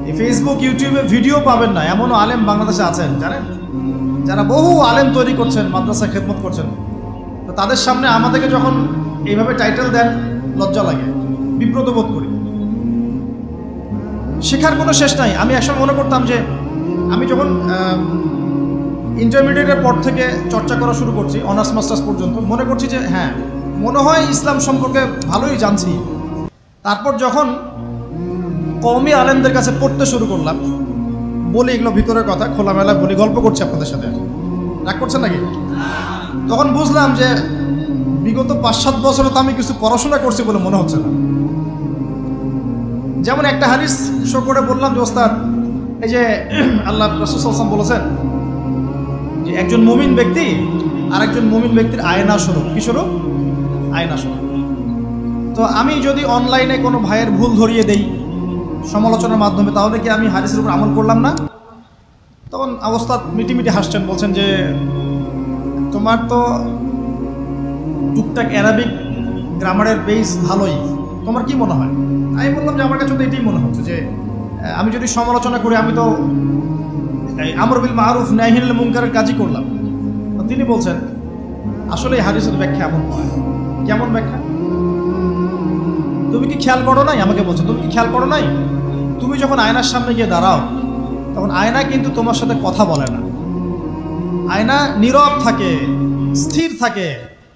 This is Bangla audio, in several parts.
এই ফেসবুক ইউটিউবে ভিডিও পাবেন না এমনও আলেম বাংলাদেশে আছেন জানেন, যারা বহু আলেম তৈরি করছেন, মাদ্রাসা খেদমত করছেন। তো তাদের সামনে আমাদেরকে যখন এইভাবে টাইটেল দেন লজ্জা লাগে, বিব্রত বোধ করি। শেখার কোনো শেষ নাই। আমি একসময় মনে করতাম যে আমি যখন ইন্টারমিডিয়েটের পর থেকে চর্চা করা শুরু করছি, অনার্স মাস্টার্স পর্যন্ত, মনে করছি যে হ্যাঁ মনে হয় ইসলাম সম্পর্কে ভালোই জানছি। তারপর যখন কওমি আলেমদের কাছে পড়তে শুরু করলাম, বলি এগুলো ভিতরের কথা, খোলামেলা বলি, গল্প করছি আপনাদের সাথে, রাগ করছেন নাকি? তখন বুঝলাম যে বিগত 5-7 বছরে তো আমি কিছু পড়াশোনা করছি বলে মনে হচ্ছে না। যেমন একটা হাদিস শো করে বললাম যে ওস্তাদ, এই যে আল্লাহ রাসূল সাল্লাল্লাহু আলাইহি ওয়াসাল্লাম বলেছেন যে একজন মুমিন ব্যক্তি আর একজন মুমিন ব্যক্তির আয়না স্বরূপ। কি স্বরূপ? আয়না স্বরূপ। তো আমি যদি অনলাইনে কোনো ভাইয়ের ভুল ধরিয়ে দেই সমালোচনার মাধ্যমে, তাহলে কি আমি হাদিসের উপর আমল করলাম না? তখন ওস্তাদ মিটিমিটি হাসছেন, বলছেন যে তোমার তো টুকটাক অ্যারাবিক গ্রামারের বেস ভালোই, তোমার কি মনে হয়? আমি বললাম যে আমার কাছে তো এটাই মনে হচ্ছে যে আমি যদি সমালোচনা করি আমি তো আমর বিল মারুফ নাহি আনিল মুনকারের কাজই করলাম। তিনি বলছেন আসলে এই হাদিসের ব্যাখ্যা এমন নয়। কেমন ব্যাখ্যা? তুমি কি খেয়াল করো নাই? আমাকে বলছো তুমি কি খেয়াল করো নাই? তুমি যখন আয়নার সামনে গিয়ে দাঁড়াও তখন আয়না কিন্তু তোমার সাথে কথা বলে না, আয়না নীরব থাকে, স্থির থাকে,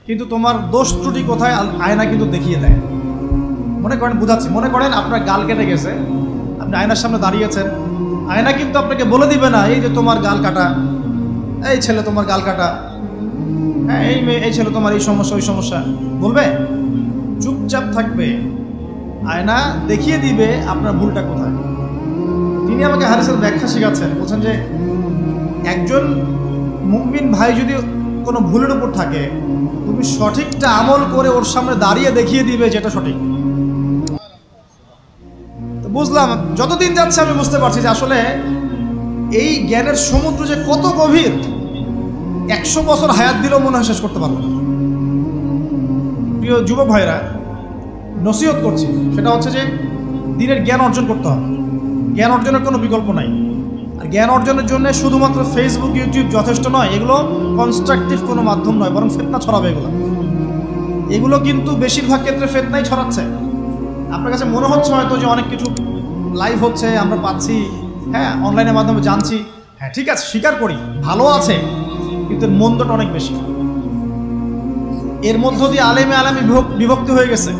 কিন্তু তোমার দোষ ত্রুটি কোথায় আয়না কিন্তু দেখিয়ে দেয়। মনে করেন, বুঝাচ্ছি, মনে করেন আপনার গাল কেটে গেছে, আপনি আয়নার সামনে দাঁড়িয়েছেন, আয়না কিন্তু আপনাকে বলে দিবে না এই যে তোমার গাল কাটা, এই ছেলে তোমার গাল কাটা, হ্যাঁ এই মেয়ে, এই ছেলে তোমার এই সমস্যা ওই সমস্যা, বলবে? চুপচাপ থাকবে, আয়না দেখিয়ে দিবে আপনার ভুলটা কোথায়। তিনি আমাকে হাদিসের ব্যাখ্যা শেখাচ্ছেন, বলছেন যে একজন মুমিন ভাই যদি কোনো ভুলের উপর থাকে, তুমি সঠিকটা আমল করে ওর সামনে দাঁড়িয়ে দেখিয়ে দিবে যেটা সঠিক। তো বুঝলাম, যতদিন যাচ্ছে আমি বুঝতে পারছি যে আসলে এই জ্ঞানের সমুদ্র যে কত গভীর, 100 বছর হায়াত দিলেও মনে হয় শেষ করতে পারবো না। প্রিয় যুবক ভাইরা, নসিহত করছি, সেটা হচ্ছে যে দিনের জ্ঞান অর্জন করতে হবে। জ্ঞান অর্জনের কোনো বিকল্প নাই। আর জ্ঞান অর্জনের জন্য শুধুমাত্র ফেসবুক ইউটিউব যথেষ্ট নয়, এগুলো কনস্ট্রাকটিভ কোনো মাধ্যম নয়, বরং ফিতনা ছড়াবে। এগুলো কিন্তু বেশিরভাগ ক্ষেত্রে ফিতনাই ছড়াচ্ছে। আপনার কাছে মনে হচ্ছে হয়তো যে অনেক কিছু লাইভ হচ্ছে, আমরা পাচ্ছি, হ্যাঁ অনলাইনের মাধ্যমে জানছি, হ্যাঁ ঠিক আছে, স্বীকার করি ভালো আছে, কিন্তু মন্দটা অনেক বেশি। এর মধ্য দিয়ে আলেমে বিভক্তি হয়ে গেছে,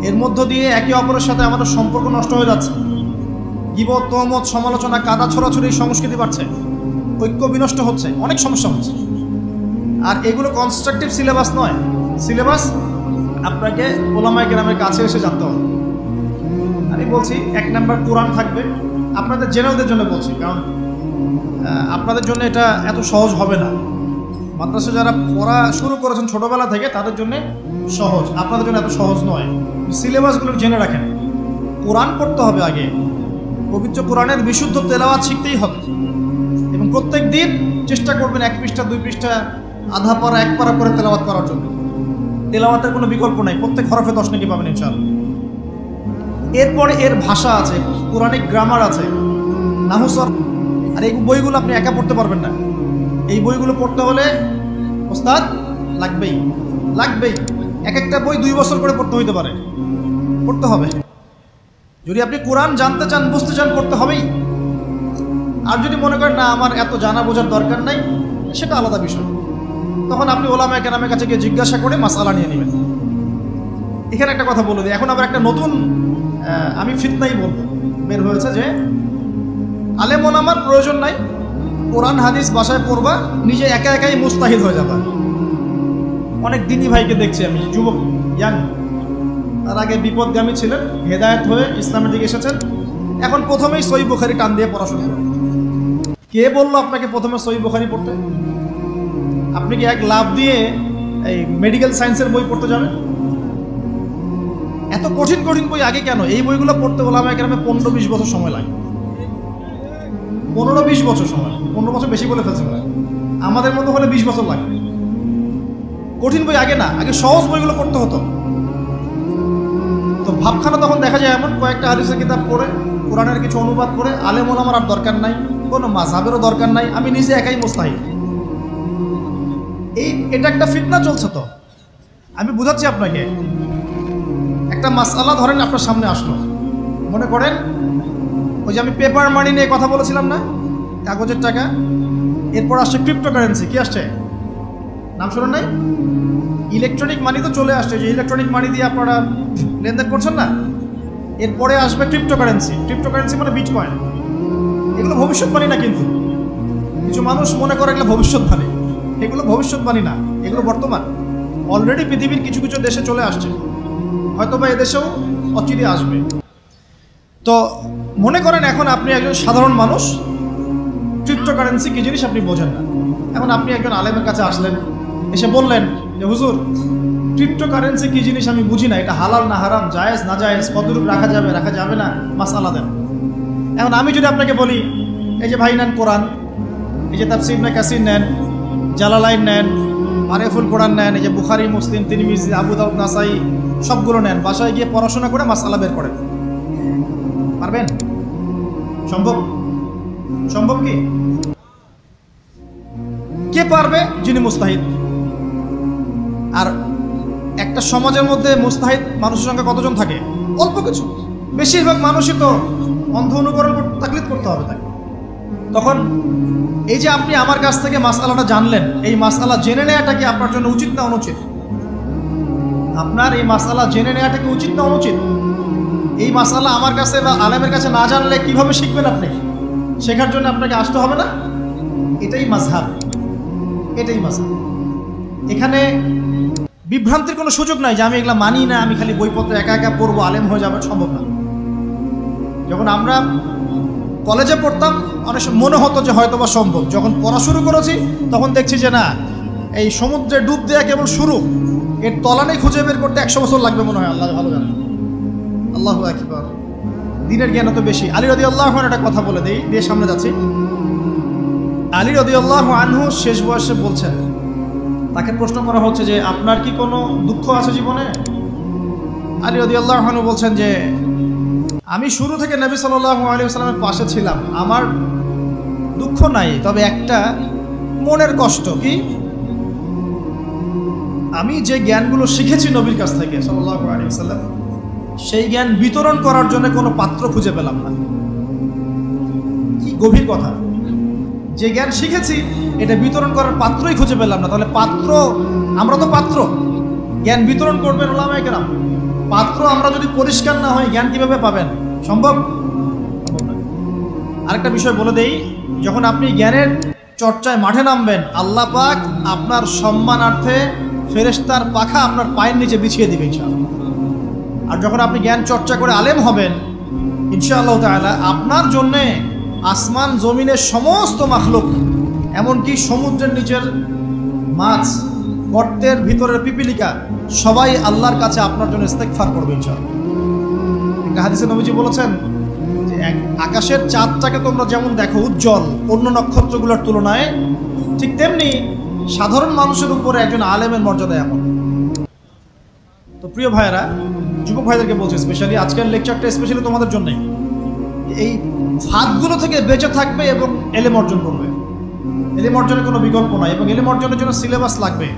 এর মধ্য দিয়ে একে অপরের সাথে আমাদের সম্পর্ক নষ্ট হয়ে যাচ্ছে, গীবত, তহমত, সমালোচনা, কাদা ছোড়াছড়ি সংস্কৃতি বাড়ছে, ঐক্য বিনষ্ট হচ্ছে, অনেক সমস্যা হচ্ছে। আর এগুলো কনস্ট্রাকটিভ সিলেবাস নয়। সিলেবাস আপনাকে ওলামায়ে কেরামের কাছে এসে জানতে হবে। আমি বলছি 1 নাম্বার কোরআন থাকবে, আপনাদের জেনারেলদের জন্য বলছি, কারণ আপনাদের জন্য এটা এত সহজ হবে না। মাদ্রাসা যারা পড়া শুরু করেছেন ছোটবেলা থেকে তাদের জন্য সহজ, আপনাদের জন্য এত সহজ নয়। সিলেবাসগুলো জেনে রাখেন। কোরআন পড়তে হবে আগে, পবিত্র কোরআনের বিশুদ্ধ তেলাওয়াত শিখতেই হবে, এবং প্রত্যেক দিন চেষ্টা করবেন 1 পৃষ্ঠা 2 পৃষ্ঠা, আধা পারা 1 পারা করে তেলাওয়াত করার জন্য। তেলাওয়াতের কোনো বিকল্প নাই, প্রত্যেক হরফে 10 নেকি পাবেন ইনশাআল্লাহ। এরপরে এর ভাষা আছে, কোরআনিক গ্রামার আছে, নাহু সরফ। আর এই বইগুলো আপনি একা পড়তে পারবেন না। এই বইগুলো পড়তে হলে ওস্তাদ লাগবেই। এক একটা বই 2 বছর করে পড়তে হইতে পারে, পড়তে হবে। যদি আপনি কোরআন জানতে চান, বুঝতে চান, পড়তে হবেই। আর যদি মনে করেন না আমার এত জানা বোঝার দরকার নাই, সেটা আলাদা বিষয়, তখন আপনি ওলামায়ে কেরামের কাছে গিয়ে জিজ্ঞাসা করে মাসআলা নিয়ে নেবেন। এখানে একটা কথা বলে দিই, এখন আবার একটা নতুন আমি ফিতনাই বলবো বের হয়েছে যে আলেম ওলামার প্রয়োজন নাই, কোরআন হাদিস বাসায় পড়বা, নিজে একা একাই মুস্তাহিদ হয়ে যাবা। অনেক দিনই ভাইকে দেখছি আমি, যুবক, ইয়াং, তার আগে বিপদগামী ছিলেন, হেদায়েত হয়ে ইসলামের দিকে এসেছেন, এখন প্রথমেই সহিহ বুখারী টান দিয়ে পড়াশোনা করেন। কে বললো আপনাকে প্রথমে সহিহ বুখারী পড়তে? আপনি কি এক লাভ দিয়ে এই মেডিকেল সায়েন্সের বই পড়তে যাবেন? এত কঠিন কঠিন বই আগে কেন? এই বইগুলো পড়তে ওলামায়ে কেরামে 15-20 বছর সময় লাগে। 15-20 বছর সময়, 15 বছর বেশি বলে ফেলছে না, আমাদের মতো হলে 20 বছর লাগে। কঠিন বই আগে না, আগে সহজ বইগুলো পড়তে হতো। তো ভাবখানা তখন দেখা যায় এমন, কয়েকটা হাদিসের কিতাব পড়ে কোরআনের কিছু অনুবাদ করে আলেম ওলামার আর দরকার নাই, কোনো মাযহাবেরও দরকার নাই, আমি নিজে একাই মুস্তাহিদ। এটা একটা ফিতনা চলছে। তো আমি বুঝাচ্ছি আপনাকে, একটা মাসআলা ধরেন আপনার সামনে আসলো, মনে করেন ওই যে আমি পেপার মানি নিয়ে কথা বলেছিলাম না, কাগজের টাকা, এরপর আসছে ক্রিপ্টোকারেন্সি। কি আসছে? নাম শোনেন নাই? ইলেকট্রনিক মানি তো চলে আসছে, যে ইলেকট্রনিক মানি দিয়ে আপনারা লেনদেন করছেন না, এরপরে আসবে ক্রিপ্টোকারেন্সি। ক্রিপ্টোকারেন্সি মানে বিটকয়েন। এগুলো ভবিষ্যৎবাণী না, কিন্তু কিছু মানুষ মনে করে এগুলো ভবিষ্যৎবাণী। এগুলো ভবিষ্যৎবাণী না, এগুলো বর্তমান। অলরেডি পৃথিবীর কিছু কিছু দেশে চলে আসছে, হয়তোবা এদেশেও অচিরে আসবে। তো মনে করেন এখন আপনি একজন সাধারণ মানুষ, ক্রিপ্টোকারেন্সি কি জিনিস আপনি বোঝেন না। এখন আপনি একজন আলেমের কাছে আসলেন, এসে বললেন যে হুজুর ক্রিপ্টোকারেন্সি কি জিনিস আমি বুঝি না, এটা হালাল না হারাম, জায়েজ না জায়েজ, কতটুকু রাখা যাবে রাখা যাবে না, মাসআলা দেন। এখন আমি যদি আপনাকে বলি এই যে ভাই নেন কোরআন, এই যে তাফসীর ইবনে কাসির নেন, জালালাইন নেন, মারিফুল কোরআন নেন, এই যে বুখারী, মুসলিম, তিরমিজি, আবু দাউদ, নাসাই, সবগুলো নেন, বাসায় গিয়ে পড়াশোনা করে মাসআলা বের করেন, পারবেন? সম্ভব? সম্ভব কি? কে পারবে? যিনি মুস্তাহিদ। আর একটা সমাজের মধ্যে মুস্তাহিদ মানুষের সংখ্যা কতজন থাকে? অল্প কিছু। বেশিরভাগ মানুষই তো অন্ধ অনুকরণ তাকলিদ করতে হবে তাকে। তখন এই যে আপনি আমার কাছ থেকে মাসআলাটা জানলেন, এই মাসআলা জেনে নেওয়াটা কি আপনার জন্য উচিত না অনুচিত? আপনার এই মাসআলা জেনে নেওয়াটা কি উচিত না অনুচিত? এই মাসআলা আমার কাছে বা আলেমের কাছে না জানলে কিভাবে শিখবেন আপনি? শেখার জন্য আপনাকে আসতে হবে না? এটাই মাযহাব, এটাই মাযহাব। এখানে বিভ্রান্তির কোনো সুযোগ নাই যে আমি এগুলা মানি না, আমি খালি বইপত্র একা একা পড়বো, আলেম হয়ে যাবে, সম্ভব না। যখন আমরা কলেজে পড়তাম অনেক মনে হতো যে হয়তো বা সম্ভব, যখন পড়া শুরু করেছি তখন দেখছি যে না, এই সমুদ্রে ডুব দেওয়া কেবল শুরু, এর তলানে খুঁজে বের করতে 100 বছর লাগবে মনে হয়। আল্লাহ ভালো জানেন। আল্লাহু আকবার। দিনের জ্ঞান তো বেশি। আলী রাদিয়াল্লাহু আনহু একটা কথা বলে দেই, দিয়ে সামনে যাচ্ছি। আলী রাদিয়াল্লাহু আনহু শেষ বয়সে বলছেন, তাকে প্রশ্ন করা হচ্ছে যে আপনার কি কোনো দুঃখ আছে জীবনে? আলী রাদিয়াল্লাহু আনহু বলছেন যে আমি শুরু থেকে নবী সাল্লাল্লাহু আলাইহি ওয়াসাল্লামের পাশে ছিলাম, আমার দুঃখ নাই, তবে একটা মনের কষ্ট। কি? আমি যে জ্ঞানগুলো শিখেছি নবীর কাছ থেকে সাল্লাল্লাহু আলাইহি ওয়াসাল্লাম, সেই জ্ঞান বিতরণ করার জন্য কোনো পাত্র খুঁজে পেলাম না। কি গভীর কথা! যে জ্ঞান শিখেছি এটা বিতরণ করার পাত্রই খুঁজে পেলাম না। তাহলে পাত্র, আমরা তো পাত্র, জ্ঞান বিতরণ করবেন উলামায়ে কেরাম। পাত্র আমরা যদি পরিষ্কার না হয় জ্ঞান কিভাবে পাবেন? সম্ভব? সম্ভব না। আরেকটা বিষয় বলে দেই, যখন আপনি জ্ঞানের চর্চায় মাঠে নামবেন, আল্লাহ পাক আপনার সম্মানার্থে ফেরেশতার পাখা আপনার পায়ের নিচে বিছিয়ে দিবে ইনশাআল্লাহ। আর যখন আপনি জ্ঞান চর্চা করে আলেম হবেন ইনশাআল্লাহ তাআলা, আপনার জন্যে আসমান জমিনের সমস্ত মাখলুক, এমনকি সমুদ্রের নিচের মাছ, গর্তের ভিতরের পিপিলিকা, সবাই আল্লাহর কাছে আপনার জন্য ইস্তেগফার করবে ইনশাআল্লাহ। একটা হাদিসে নবীজি বলেছেন যে আকাশের চাঁদটাকে তোমরা যেমন দেখো উজ্জ্বল অন্য নক্ষত্রগুলোর তুলনায়, ঠিক তেমনি সাধারণ মানুষের উপরে একজন আলেমের মর্যাদা এমন। তো প্রিয় ভাইয়েরা, যুবক ভাইদেরকে বলছি, স্পেশালি আজকের লেকচারটা স্পেশালি তোমাদের জন্যই, এই ফাঁদগুলো থেকে বেঁচে থাকবে এবং এলেম অর্জন করবে। এলেম অর্জনের কোনো বিকল্প নাই, এবং এলেম অর্জনের জন্য সিলেবাস লাগবে।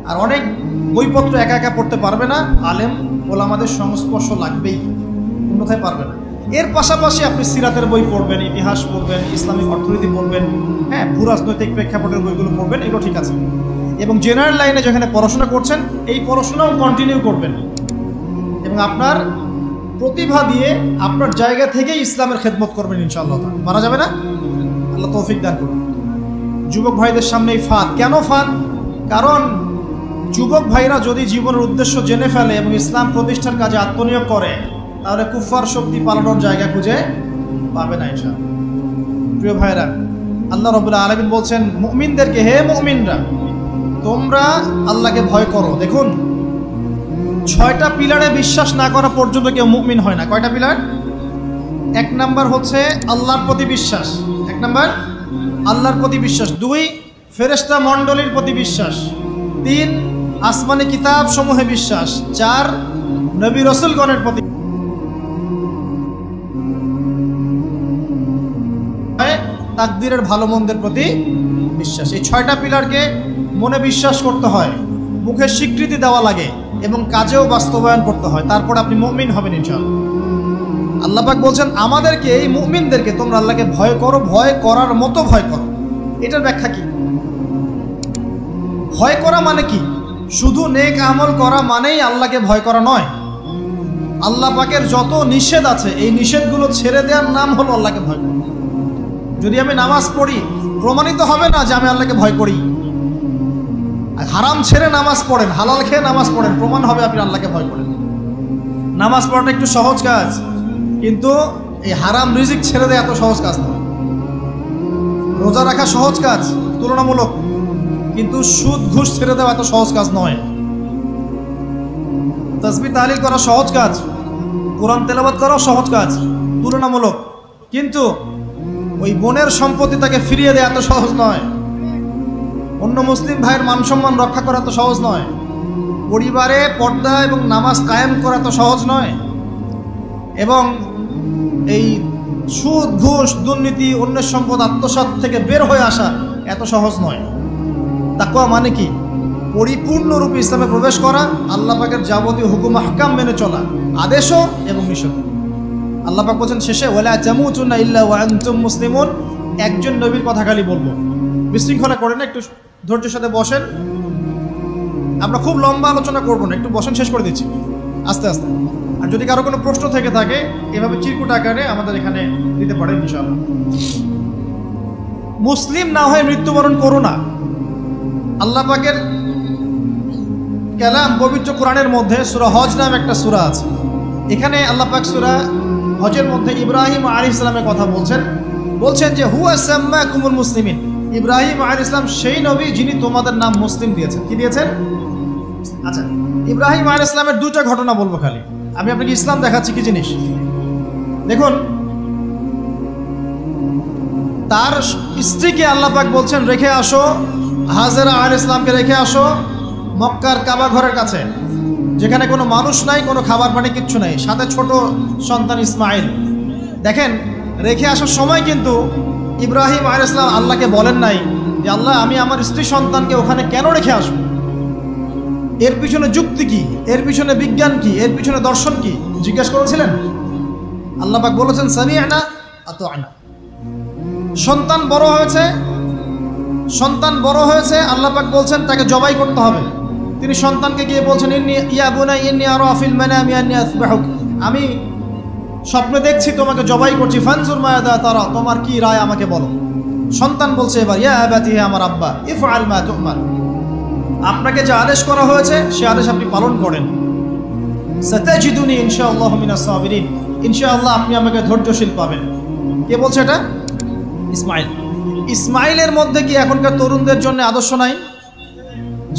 আর অনেক বইপত্র একা একা পড়তে পারবে না, আলেম ওলামাদের সংস্পর্শ লাগবেই, অন্যথায় পারবে না। এর পাশাপাশি আপনি সিরাতের বই পড়বেন, ইতিহাস পড়বেন, ইসলামিক অর্থনীতি পড়বেন, হ্যাঁ, ভূরাজনৈতিক প্রেক্ষাপটের বইগুলো পড়বেন, এগুলো ঠিক আছে। এবং জেনারেল লাইনে যেখানে পড়াশোনা করছেন এই পড়াশোনাও কন্টিনিউ করবেন, এবং আপনার প্রতিভা দিয়ে আপনার জায়গা থেকেই ইসলামের খেদমত করবেন ইনশাআল্লাহ। মারা যাবে না, আল্লাহ তৌফিক দান করুন। যুবক ভাইদের সামনে এই ফাঁদ। কেন ফাঁদ? কারণ যুবক ভাইরা যদি জীবনের উদ্দেশ্য জেনে ফেলে এবং ইসলাম প্রতিষ্ঠার কাজে আত্মনিয়োগ করে, তাহলে কুফার শক্তি পালানোর জায়গা খুঁজে পাবে না ইনশাআল্লাহ। প্রিয় ভাইরা, আল্লাহ রাব্বুল আলামিন বলছেন মুমিনদেরকে, হে মুমিনরা, তোমরা আল্লাহকে ভয় করো। দেখুন, 6টা পিলারে বিশ্বাস না করা পর্যন্ত কেউ মুমিন হয় না। কয়টা পিলার? 1 নাম্বার হচ্ছে আল্লাহর প্রতি বিশ্বাস। 1 নাম্বার আল্লাহর প্রতি বিশ্বাস। 2 ফেরেশতা মণ্ডলীর প্রতি বিশ্বাস। 3 আসমানি কিতাব সমূহে বিশ্বাস। 4 নবী রাসূলগণের প্রতি। তাকদীরের ভালো মন্দের প্রতি বিশ্বাস। এই 6টা পিলারকে মনে বিশ্বাস করতে হয়, মুখে স্বীকৃতি দেওয়া লাগে এবং কাজেও বাস্তবায়ন করতে হয়, তারপর আপনি মুমিন হবেন ইনশাআল্লাহ। আল্লাহ পাক বলছেন আমাদেরকে, এই মুমিনদেরকে তোমরা আল্লাহকে ভয় করো, ভয় করার মতো ভয় করো। এটার ব্যাখ্যা কি? ভয় করা মানে কি? শুধু নেক আমল করা মানেই আল্লাহকে ভয় করা নয়। আল্লাহ পাকের যত নিষেধ আছে এই নিষেধগুলো ছেড়ে দেওয়ার নাম হলো আল্লাহকে ভয় করা। যদি আমি নামাজ পড়ি, প্রমাণিত হবে না যে আমি আল্লাহকে ভয় করি। হারাম ছেড়ে নামাজ পড়েন, হালাল খেয়ে নামাজ পড়েন, প্রমাণ হবে আপনি আল্লাহকে ভয় করেন। নামাজ পড়াটা একটু সহজ কাজ, কিন্তু এই হারাম রিজিক ছেড়ে দেয় এত সহজ কাজ নয়। রোজা রাখা সহজ কাজ তুলনামূলক, কিন্তু সুদ ঘুষ ছেড়ে দেওয়া এত সহজ কাজ নয়। তাসবিহ তাহলিল করা সহজ কাজ, কোরআন তেলাওয়াত করাও সহজ কাজ তুলনামূলক, কিন্তু ওই বোনের সম্পত্তি তাকে ফিরিয়ে দেওয়া এত সহজ নয়। অন্য মুসলিম ভাইয়ের মান সম্মান রক্ষা করা এত সহজ নয়। পরিবারে পর্দা এবং নামাজ কায়েম করা এত সহজ নয়। এবং এই সুদ ঘুষ দুর্নীতি অন্যের সম্পদ আত্মসাৎ থেকে বের হয়ে আসা এত সহজ নয়। তাকওয়া মানে কি? পরিপূর্ণরূপে ইসলামে প্রবেশ করা, আল্লাহ পাকের যাবতীয় হুকুম আহকাম মেনে চলা, আদেশও এবং নিষেধ। আল্লাহ পাক বলছেন শেষে, ওয়ালা তামুতুন্না ইল্লা ওয়া আনতুম মুসলিমুন। একজন নবীর কথা খালি বলবো, বিশৃঙ্খলা করেন না, একটু ধৈর্যের সাথে বসেন। আমরা খুব লম্বা আলোচনা করবো না, একটু বসেন, শেষ করে দিচ্ছি আস্তে আস্তে। আর যদি কারো কোনো প্রশ্ন থেকে থাকে এভাবে চিরকুট আকারে আমাদের এখানে দিতে পারেন ইনশাআল্লাহ। মুসলিম না হয়ে মৃত্যুবরণ করো না। আল্লাহ পাকের কালাম পবিত্র কোরআনের মধ্যে সূরা হজ নামে একটা সূরা আছে। এখানে আল্লাহ পাক সূরা হজের মধ্যে ইব্রাহিম আলাইহিস সালামের কথা বলছেন যে হুয়া সাম্মাকুমুল মুসলিমিন। ইব্রাহিম আলাইহিস সালাম সেই নবী যিনি তোমাদের নাম মুসলিম দিয়েছেন। কি দিয়েছেন? আচ্ছা, ইব্রাহিম আলাইহিস সালামের দুটো ঘটনা বলবো খালি, আমি আপনাকে ইসলাম দেখাচ্ছি কি জিনিস। দেখুন, তার স্ত্রীকে আল্লাহ পাক বলছেন রেখে আসো, হাজেরা আলাইহিস সালামকে রেখে আসো মক্কার কাবা ঘরের কাছে, যেখানে কোনো মানুষ নাই, কোনো খাবার পানি কিচ্ছু নাই, সাথে ছোট সন্তান ইসমাইল। দেখেন, রেখে আসার সময় কিন্তু ইব্রাহিম আলাইহিস সালাম আল্লাহকে বলেন নাই যে আল্লাহ আমি আমার স্ত্রী সন্তানকে ওখানে কেন রেখে আসবো, এর পিছনে যুক্তি কি, এর পিছনে বিজ্ঞান কি, এর পিছনে দর্শন কি জিজ্ঞেস করেছিলেন? আল্লাহ পাক বলেছেন সামি'না আতা'না। সন্তান বড় হয়েছে, আল্লাহ পাক বলছেন তাকে জবাই করতে হবে। তিনি সন্তানকে গিয়ে বলছেন ইয়া বুনাইয়া ইন্নী আরা ফিল মানামি আন্নী আসবাহুক, আমি স্বপ্নে দেখছি তোমাকে জবাই করছি, ফানজুর মাযা তারা, তোমার কি রায় আমাকে বলো। সন্তান বলছে এবার ইয়া আবাতি, হে আমার আব্বা, ইফআল মা তু'মার, আপনাকে যে আদেশ করা হয়েছে সে আদেশ আপনি পালন করেন। সাতাজিদুনি ইনশাআল্লাহু মিনাস সাবিরিন, ইনশাআল্লাহ আপনি আমাকে ধৈর্যশীল পাবেন। কে বলছে এটা? ইসমাইল। ইসমাইলের মধ্যে কি এখনকার তরুণদের জন্য আদর্শ নাই?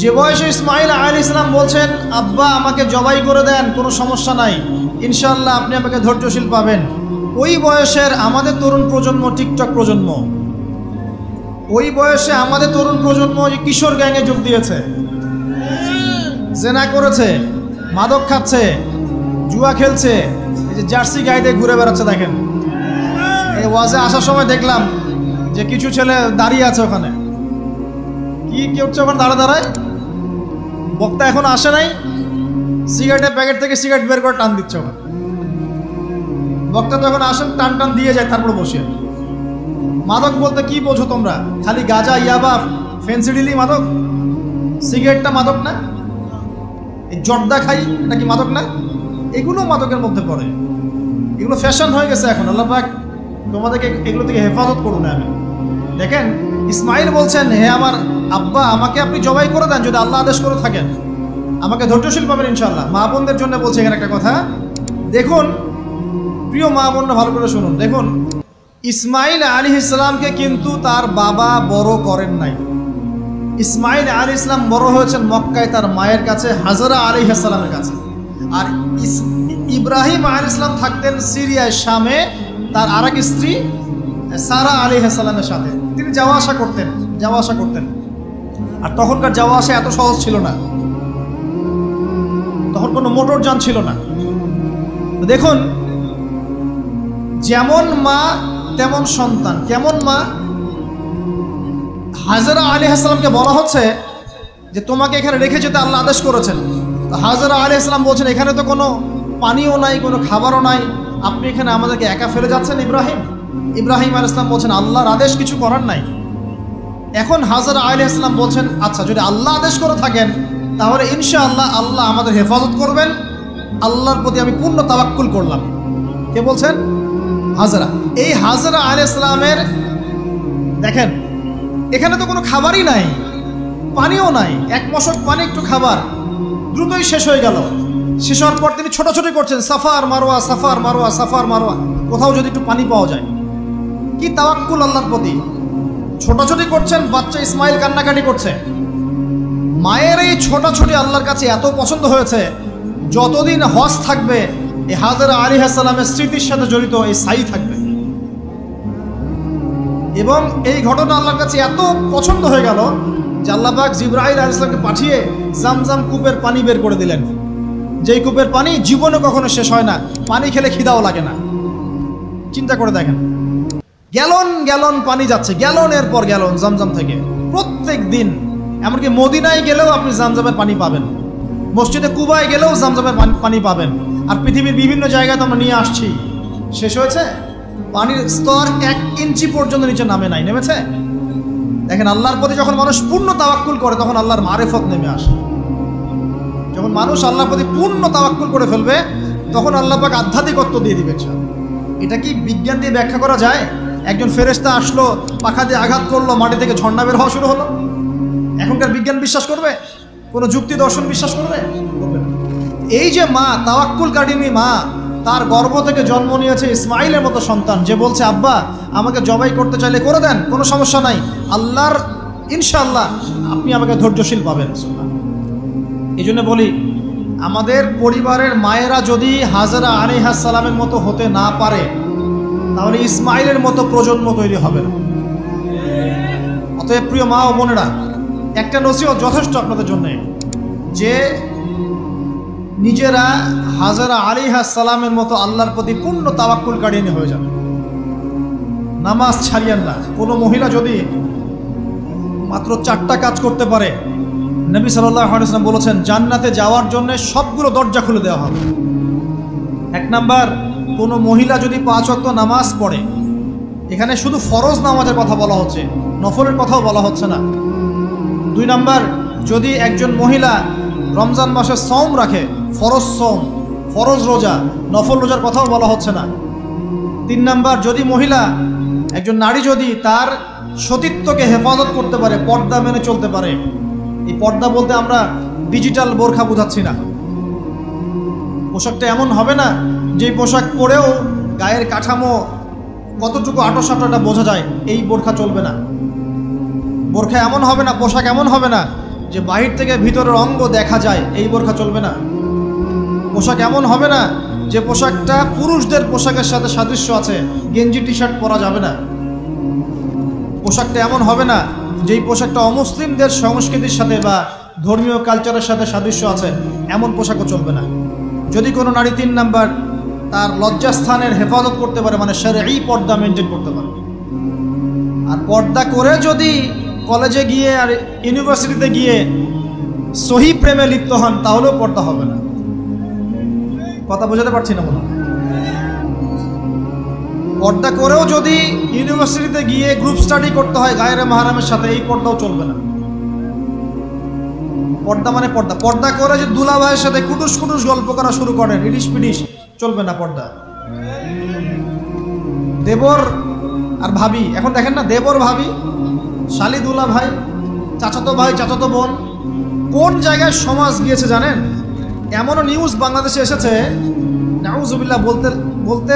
যে বয়সে ইসমাইল আলাইহিস সালাম বলছেন আব্বা আমাকে জবাই করে দেন, কোনো সমস্যা নাই, ইনশাআল্লাহ আপনি আমাকে ধৈর্যশীল পাবেন, ওই বয়সের আমাদের তরুণ প্রজন্ম টিকটক প্রজন্ম, ওই বয়সে আমাদের তরুণ প্রজন্ম কিশোর গ্যাংয়ে যোগ দিয়েছে, জেনা করেছে, মাদক খাচ্ছে, জুয়া খেলছে, এই যে জার্সি গাইতে ঘুরে বেড়াচ্ছে। দেখেন, এই ওয়াজে আসার সময় দেখলাম যে কিছু ছেলে দাঁড়িয়ে আছে ওখানে, কি হচ্ছে ওখানে দাঁড়ায়, বক্তা এখন আসে নাই, সিগারেটের প্যাকেট থেকে সিগারেট বের করে টান দিচ্ছে ওখানে। বক্তা তো এখন আসেন, টান দিয়ে যায়, তারপর বসে। মাদক বলতে কি বোঝো তোমরা? খালি গাঁজা, ইয়াবা, ফেন্সিডিলি মাদক? সিগারেটটা মাদক না? এই জর্দা খাই, এটা কি মাদক না? এগুলো মাদকের মধ্যে পড়ে, এগুলো ফ্যাশন হয়ে গেছে এখন। আল্লাহ পাক তোমাদেরকে এগুলো থেকে হেফাজত করুন। আমি দেখেন, ইসমাইল বলছেন হে আমার আব্বা আমাকে আপনি জবাই করে দেন, যদি আল্লাহ আদেশ করে থাকেন, আমাকে ধৈর্যশীল পাবেন ইনশাআল্লাহ। মা বোনদের জন্য বলছে এখানে একটা কথা, দেখুন প্রিয় মা বোনরা ভালো করে শুনুন। দেখুন, ইসমাইল আলাইহিস সালামকে কিন্তু তার বাবা বড় করেন নাই। ইসমাইল আলাইহিস সালাম বড় হয়েছেন মক্কায় তার মায়ের কাছে, হাজরা আলাইহিস সালামের কাছে। আর ইব্রাহিম আলাইহিস সালাম থাকতেন সিরিয়ায়, শামে, তার আরেক স্ত্রী সারা আলাইহিস সালামের সাথে তিনি যাওয়া আসা করতেন। আর তখনকার যাওয়া আসা এত সহজ ছিল না, তখন কোনো মোটর যান ছিল না। দেখুন, যেমন মা তেমন সন্তান। কেমন মা? হাজরা আলাইহিস সালামকে বলা হচ্ছে যে তোমাকে এখানে রেখে যেতে আল্লাহ আদেশ করেছেন। তো হাজরা আলাইহিস সালাম বলছেন এখানে তো কোনো পানিও নাই, কোনো খাবারও নাই, আপনি এখানে আমাদেরকে একা ফেলে যাচ্ছেন ইব্রাহিম। ইব্রাহিম আলাইহিস সালাম বলছেন আল্লাহর আদেশ, কিছু করার নাই। এখন হাজরা আলাইহিস সালাম বলছেন আচ্ছা যদি আল্লাহ আদেশ করে থাকেন তাহলে ইনশাআল্লাহ আল্লাহ আমাদের হেফাজত করবেন, আল্লাহর প্রতি আমি পূর্ণ তাওয়াক্কুল করলাম। কে বলছেন? হাজরা। এই হাজরা আলাইহিস সালামের দেখেন এখানে তো কোনো খাবারই নাই, পানিও নাই, এক মশক পানি একটু খাবার দ্রুতই শেষ হয়ে গেল। শেষ হওয়ার পর তিনি ছোটাছুটি করছেন suffer Marwa suffer Marwa suffer Marwa, কোথাও যদি একটু পানি পাওয়া যায়। কি তাওয়াক্কুল আল্লাহর প্রতি, ছোটাছুটি করছেন। বাচ্চা ইসমাইল কান্নাকাটি করছে। মায়ের এই ছোটাছুটি আল্লাহর কাছে এত পছন্দ হয়েছে, যতদিন হজ থাকবে এই হাজরা আলাইহিস সালামের স্মৃতির সাথে জড়িত এই সাই থাকবে। এবং এই ঘটনা আল্লাহর কাছে এত পছন্দ হয়ে গেল যে আল্লাহ পাক জিবরাইল আলাইহিস সালামকে পাঠিয়ে জামজাম কূপের পানি বের করে দিলেন, যেই কূপের পানি জীবনে কখনো শেষ হয় না, পানি খেলে খিদাও লাগে না। চিন্তা করে দেখেন, গ্যালন গ্যালন পানি যাচ্ছে, গ্যালনের পর গ্যালন জামজাম থেকে প্রত্যেক দিন। এমনকি মদিনায় গেলেও আপনি জামজামের পানি পাবেন, মসজিদে কুবায় গেলেও জামজামের পানি পাবেন। আর পৃথিবীর বিভিন্ন জায়গায় তো আমরা নিয়ে আসছি। শেষ হয়েছে? পানির স্তর 1 ইঞ্চি পর্যন্ত নিচে নামে নাই, নেমেছে? দেখেন আল্লাহর প্রতি যখন মানুষ পূর্ণ তাওয়াক্কুল করে তখন আল্লাহর মারিফত নেমে আসে। যখন মানুষ আল্লাহর প্রতি পূর্ণ তাওয়াক্কুল করে ফেলবে তখন আল্লাহ পাক আধ্যাত্মিকত্ব দিয়ে দিবেন। এটা কি বিজ্ঞান দিয়ে ব্যাখ্যা করা যায়? একজন ফেরেশতা আসলো, পাখা দিয়ে আঘাত করলো, মাটি থেকে ঝর্ণা বের হওয়া শুরু হলো। এখনকার বিজ্ঞান বিশ্বাস করবে? কোনো যুক্তি দর্শন বিশ্বাস করবে? করবে না। এই যে মা তাওয়াক্কুল কারিমী মা, তার গর্ভ থেকে জন্ম নিয়েছে ইসমাইলের মতো সন্তান, যে বলছে আব্বা আমাকে জবাই করতে চাইলে করে দেন, কোনো সমস্যা নাই, আল্লাহর ইনশাআল্লাহ আপনি আমাকে ধৈর্যশীল পাবেন। এই জন্য বলি আমাদের পরিবারের মায়েরা যদি হাজরা আলাইহিস সালামের মতো হতে না পারে তাহলে ইসমাইলের মতো প্রজন্ম তৈরি হবে না। অতএব প্রিয় মা ও বোনেরা, একটা নসিহত যথেষ্ট আপনাদের জন্য, যে নিজেরা হাজরা আলাইহিস সালামের মতো আল্লাহর প্রতি পূর্ণ তাওয়াক্কুল কারিনী হয়ে যান। নামাজ ছাড়িয়েন না। কোনো মহিলা যদি মাত্র 4টা কাজ করতে পারে, নবী সাল্লাল্লাহু আলাইহি ওয়াসাল্লাম বলেছেন জান্নাতে যাওয়ার জন্য সবগুলো দরজা খুলে দেওয়া হবে। 1 নাম্বার, কোনো মহিলা যদি 5 ওয়াক্ত নামাজ পড়ে, এখানে শুধু ফরজ নামাজের কথা বলা হচ্ছে, নফলের কথাও বলা হচ্ছে না। 2 নাম্বার, যদি একজন মহিলা রমজান মাসে সওম রাখে, ফরজ সওম, ফরজ রোজা, নফল রোজার কথাও বলা হচ্ছে না। 3 নাম্বার, যদি মহিলা একজন নারী যদি তার সতীত্বকে হেফাজত করতে পারে, পর্দা মেনে চলতে পারে। এই পর্দা বলতে আমরা ডিজিটাল বোরখা বোঝাচ্ছি না। পোশাকটা এমন হবে না যে পোশাক পরেও গায়ের কাঠামো কতটুকু আটোসাটোটা বোঝা যায়, এই বোরখা চলবে না। বোরখা এমন হবে না, পোশাক এমন হবে না যে বাহির থেকে ভিতরের অঙ্গ দেখা যায়, এই বোরখা চলবে না। পোশাক এমন হবে না যে পোশাকটা পুরুষদের পোশাকের সাথে সাদৃশ্য আছে, গেঞ্জি টি শার্ট পরা যাবে না। পোশাকটা এমন হবে না যেই পোশাকটা অমুসলিমদের সংস্কৃতির সাথে বা ধর্মীয় কালচারের সাথে সাদৃশ্য আছে, এমন পোশাকও চলবে না। যদি কোনো নারী 3 নাম্বার তার লজ্জাস্থানের হেফাজত করতে পারে, মানে শরঈ পর্দা মেনটেন করতে পারে, আর পর্দা করে যদি কলেজে গিয়ে আর ইউনিভার্সিটিতে গিয়ে সহি প্রেমে লিপ্ত হন তাহলেও পর্দা হবে না। কথা বোঝাতে পারছি না মনে হয়? পর্দা করেও যদি ইউনিভার্সিটিতে গিয়ে গ্রুপ স্টাডি করতে হয় গায়রে মাহরামের সাথে, এই পর্দাও চলবে না। পর্দা মানে পর্দা। পর্দা করে যে দুলা ভাইয়ের সাথে কুটুস কুটুস গল্প করা শুরু করেন, ইডিস পিডিস, চলবে না পর্দা। দেবর আর ভাবি, এখন দেখেন না, দেবর ভাবি, শালি দুলা ভাই, চাচাতো ভাই চাচাতো বোন, কোন জায়গায় সমাজ গিয়েছে জানেন? এমনও নিউজ বাংলাদেশে এসেছে, নাউজুবিল্লাহ বলতে বলতে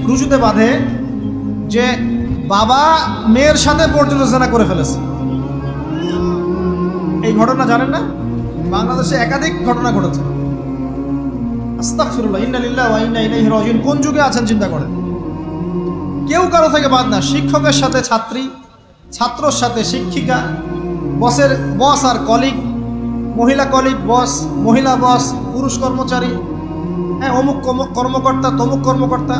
রুজুতে বাঁধে, যে বাবা মেয়ের সাথে পর্যন্ত জেনা করে ফেলেছে। এই ঘটনা জানেন না? বাংলাদেশে একাধিক ঘটনা ঘটেছে। আস্তাগফিরুল্লাহ, ইন্না লিল্লাহি ওয়া ইন্না ইলাইহি রাজিউন। কোন যুগে আছেন চিন্তা করেন। কেউ কারো থেকে বাদ না, শিক্ষকের সাথে ছাত্রী, ছাত্রর সাথে শিক্ষিকা, বসের বস আর কলিগ, মহিলা কলিগ বস, মহিলা বস, পুরুষ কর্মচারী, হ্যাঁ অমুক কর্মকর্তা তমুক কর্মকর্তা।